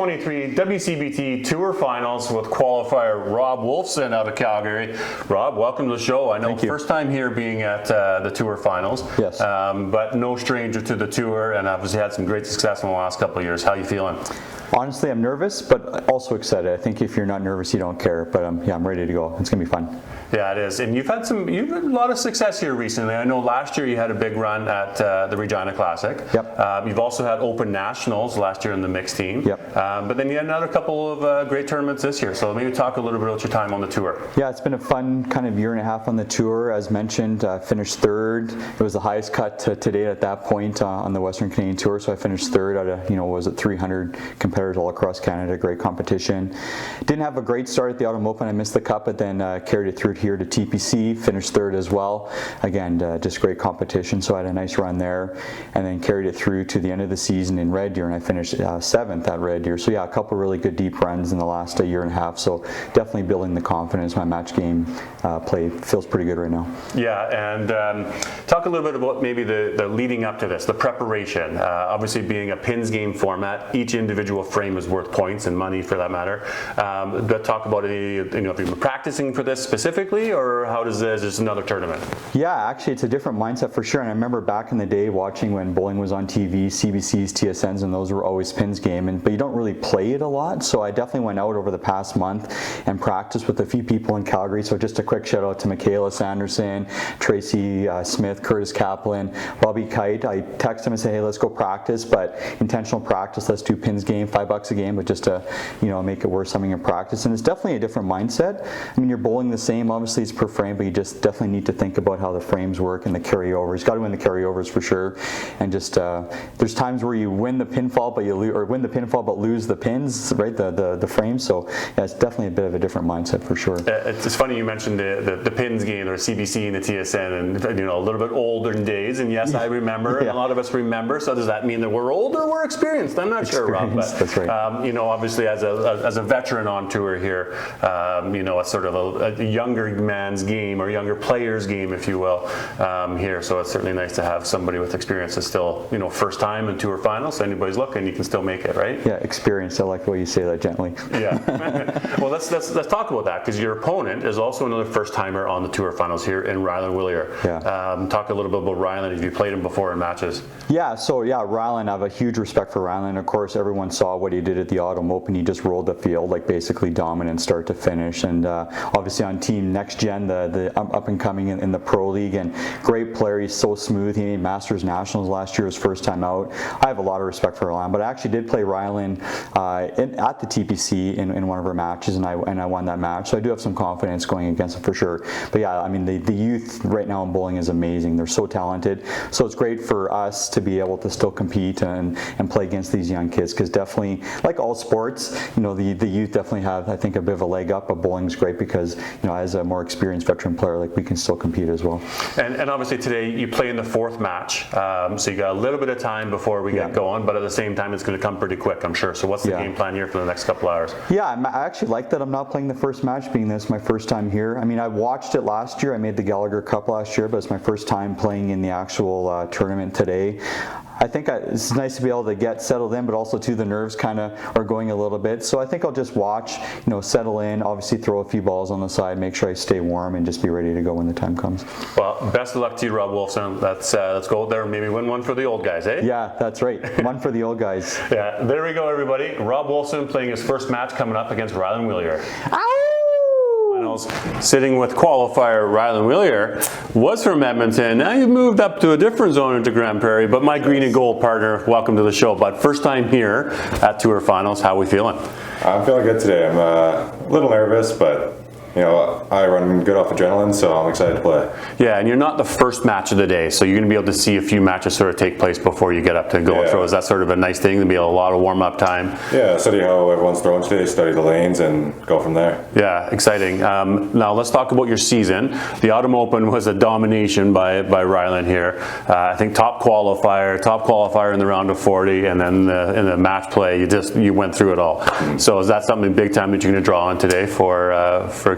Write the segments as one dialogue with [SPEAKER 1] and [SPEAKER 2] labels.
[SPEAKER 1] 2023 WCBT Tour Finals with qualifier Rob Wolfson out of Calgary. Rob, welcome to the show. I know first time here being at the Tour Finals.
[SPEAKER 2] Yes.
[SPEAKER 1] But no stranger to the Tour, and obviously had some great success in the last couple of years. How are you feeling?
[SPEAKER 2] Honestly, I'm nervous, but also excited. I think if you're not nervous, you don't care. But yeah, I'm ready to go. It's gonna be fun.
[SPEAKER 1] Yeah, it is. And you've had a lot of success here recently. I know last year you had a big run at the Regina Classic.
[SPEAKER 2] Yep.
[SPEAKER 1] You've also had Open Nationals last year in the mixed team.
[SPEAKER 2] Yep.
[SPEAKER 1] But then you had another couple of great tournaments this year. So maybe talk a little bit about your time on the tour.
[SPEAKER 2] Yeah, it's been a fun kind of year and a half on the tour. As mentioned, finished third. It was the highest cut to date at that point on the Western Canadian Tour. So I finished third out of, was it 300 competitors all across Canada. Great competition. Didn't have a great start at the Autumn Open. I missed the cup, but then carried it through here to TPC. Finished third as well. Again, just great competition. So I had a nice run there, and then carried it through to the end of the season in Red Deer, and I finished 7th at Red Deer. So yeah, a couple really good deep runs in the last year and a half. So definitely building the confidence. My match game play feels pretty good right now.
[SPEAKER 1] Yeah, and talk a little bit about maybe the leading up to this, the preparation. Obviously, being a pins game format, each individual frame is worth points and money for that matter. But talk about if you've been practicing for this specifically, or how does this just another tournament?
[SPEAKER 2] Yeah, actually, it's a different mindset for sure. And I remember back in the day watching when bowling was on TV, CBCs, TSNs, and those were always pins game. But you don't really play it a lot. So I definitely went out over the past month and practiced with a few people in Calgary. So just a quick shout out to Michaela Sanderson, Tracy Smith, Curtis Kaplan, Bobby Kite. I text him and say, hey, let's go practice, but intentional practice. Let's do pins game, $5 a game, but just to make it worth something in practice. And it's definitely a different mindset. I mean, you're bowling the same. Obviously, it's per frame, but you just definitely need to think about how the frames work and the carryovers. Got to win the carryovers for sure. And just there's times where you win the pinfall, but win the pinfall but lose the pins, right? The frames. So yeah, it's definitely a bit of a different mindset for sure.
[SPEAKER 1] It's funny you mentioned the pins game, or CBC and the TSN, and a little bit older days. And yes, I remember, and a lot of us remember. So does that mean that we're old or we're experienced? I'm not sure, Rob. But
[SPEAKER 2] that's right.
[SPEAKER 1] Obviously as a veteran on tour here, it's sort of a younger man's game, or younger player's game, if you will, here. So it's certainly nice to have somebody with experience that's still, first time in Tour Finals. So anybody's looking, you can still make it, right?
[SPEAKER 2] Yeah, experience. I like the way you say that gently.
[SPEAKER 1] Yeah. Well, let's talk about that, because your opponent is also another first timer on the Tour Finals here in Rylan Willier.
[SPEAKER 2] Yeah.
[SPEAKER 1] Talk a little bit about Rylan. Have you played him before in matches?
[SPEAKER 2] Yeah. So yeah, Rylan. I have a huge respect for Rylan. Of course, everyone saw what he did at the Autumn Open. He just rolled the field, like basically dominant start to finish, and obviously on Team Next Gen, the up and coming in the Pro League, and great player. He's so smooth. He made Masters Nationals last year, his first time out. I have a lot of respect for Rylan, but I actually did play Rylan at the TPC in one of our matches, and I won that match. So I do have some confidence going against him for sure. But yeah, I mean the youth right now in bowling is amazing. They're so talented. So it's great for us to be able to still compete and play against these young kids, because definitely, like all sports, the youth definitely have, I think, a bit of a leg up. But bowling's great because as a more experienced veteran player, like, we can still compete as well.
[SPEAKER 1] And obviously today you play in the 4th match, so you got a little bit of time before we get going, but at the same time it's going to come pretty quick, I'm sure. So what's the game plan here for the next couple hours?
[SPEAKER 2] Yeah, I actually like that I'm not playing the first match, being this my first time here. I mean, I watched it last year. I made the Gallagher Cup last year, but it's my first time playing in the actual tournament today. I think it's nice to be able to get settled in, but also too, the nerves kind of are going a little bit. So I think I'll just watch, settle in, obviously throw a few balls on the side, make sure I stay warm, and just be ready to go when the time comes.
[SPEAKER 1] Well, best of luck to you, Rob Wolfson. Let's go out there and maybe win one for the old guys, eh?
[SPEAKER 2] Yeah, that's right. One for the old guys.
[SPEAKER 1] Yeah, there we go, everybody. Rob Wolfson playing his first match coming up against Rylan Willier. Sitting with qualifier Rylan Willier, was from Edmonton. Now you've moved up to a different zone into Grand Prairie, but my green and gold partner, welcome to the show. But first time here at Tour Finals, how are we feeling?
[SPEAKER 3] I'm feeling good today. I'm a little nervous, but I run good off adrenaline, so I'm excited to play.
[SPEAKER 1] Yeah, and you're not the first match of the day, so you're going to be able to see a few matches sort of take place before you get up to go throw. Is that sort of a nice thing, to be a lot of warm-up time?
[SPEAKER 3] Yeah, study how everyone's throwing today, study the lanes, and go from there.
[SPEAKER 1] Yeah, exciting. Now let's talk about your season. The Autumn Open was a domination by Rylan here. I think top qualifier in the round of 40, and then in the match play, you went through it all. So is that something big time that you're going to draw on today for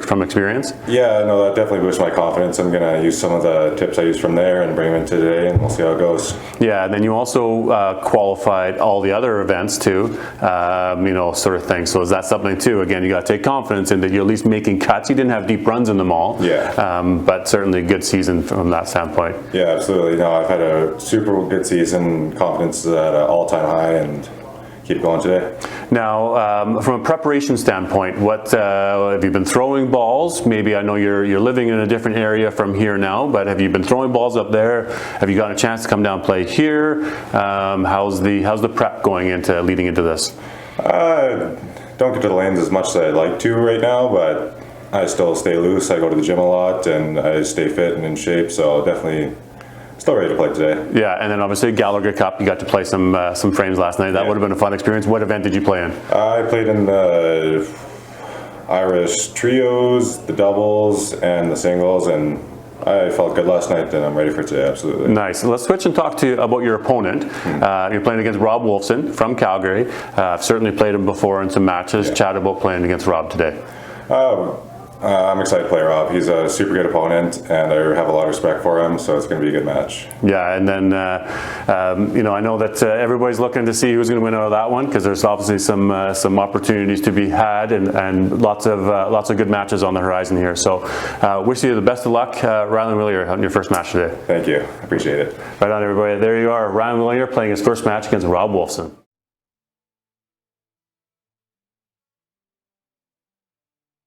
[SPEAKER 1] from experience?
[SPEAKER 3] Yeah, no, that definitely boosts my confidence. I'm going to use some of the tips I used from there and bring them in today, and we'll see how it goes.
[SPEAKER 1] Yeah, and then you also qualified all the other events too, sort of thing. So is that something too? Again, you got to take confidence in that you're at least making cuts. You didn't have deep runs in them all, but certainly a good season from that standpoint.
[SPEAKER 3] Yeah, absolutely. No, I've had a super good season. Confidence is at an all-time high, and keep going today.
[SPEAKER 1] Now, from a preparation standpoint, what have you been throwing balls? Maybe I know you're living in a different area from here now, but have you been throwing balls up there? Have you gotten a chance to come down and play here? How's the prep going into leading into this?
[SPEAKER 3] Don't get to the lanes as much as I'd like to right now, but I still stay loose. I go to the gym a lot, and I stay fit and in shape, so definitely still ready to play today.
[SPEAKER 1] Yeah, and then obviously Gallagher Cup, you got to play some frames last night. That would have been a fun experience. What event did you play in?
[SPEAKER 3] I played in the Irish trios, the doubles, and the singles, and I felt good last night, and I'm ready for today, absolutely.
[SPEAKER 1] Nice. Let's switch and talk to you about your opponent. You're playing against Rob Wolfson from Calgary. I've certainly played him before in some matches. Chat about playing against Rob today.
[SPEAKER 3] I'm excited to play Rob. He's a super good opponent, and I have a lot of respect for him, so it's going to be a good match.
[SPEAKER 1] Yeah, and then I know that everybody's looking to see who's going to win out of that one, because there's obviously some opportunities to be had, and lots of good matches on the horizon here. So wish you the best of luck, Rylan Willier, on your first match today.
[SPEAKER 3] Thank you. Appreciate it.
[SPEAKER 1] Right on, everybody. There you are, Rylan Willier playing his first match against Rob Wolfson.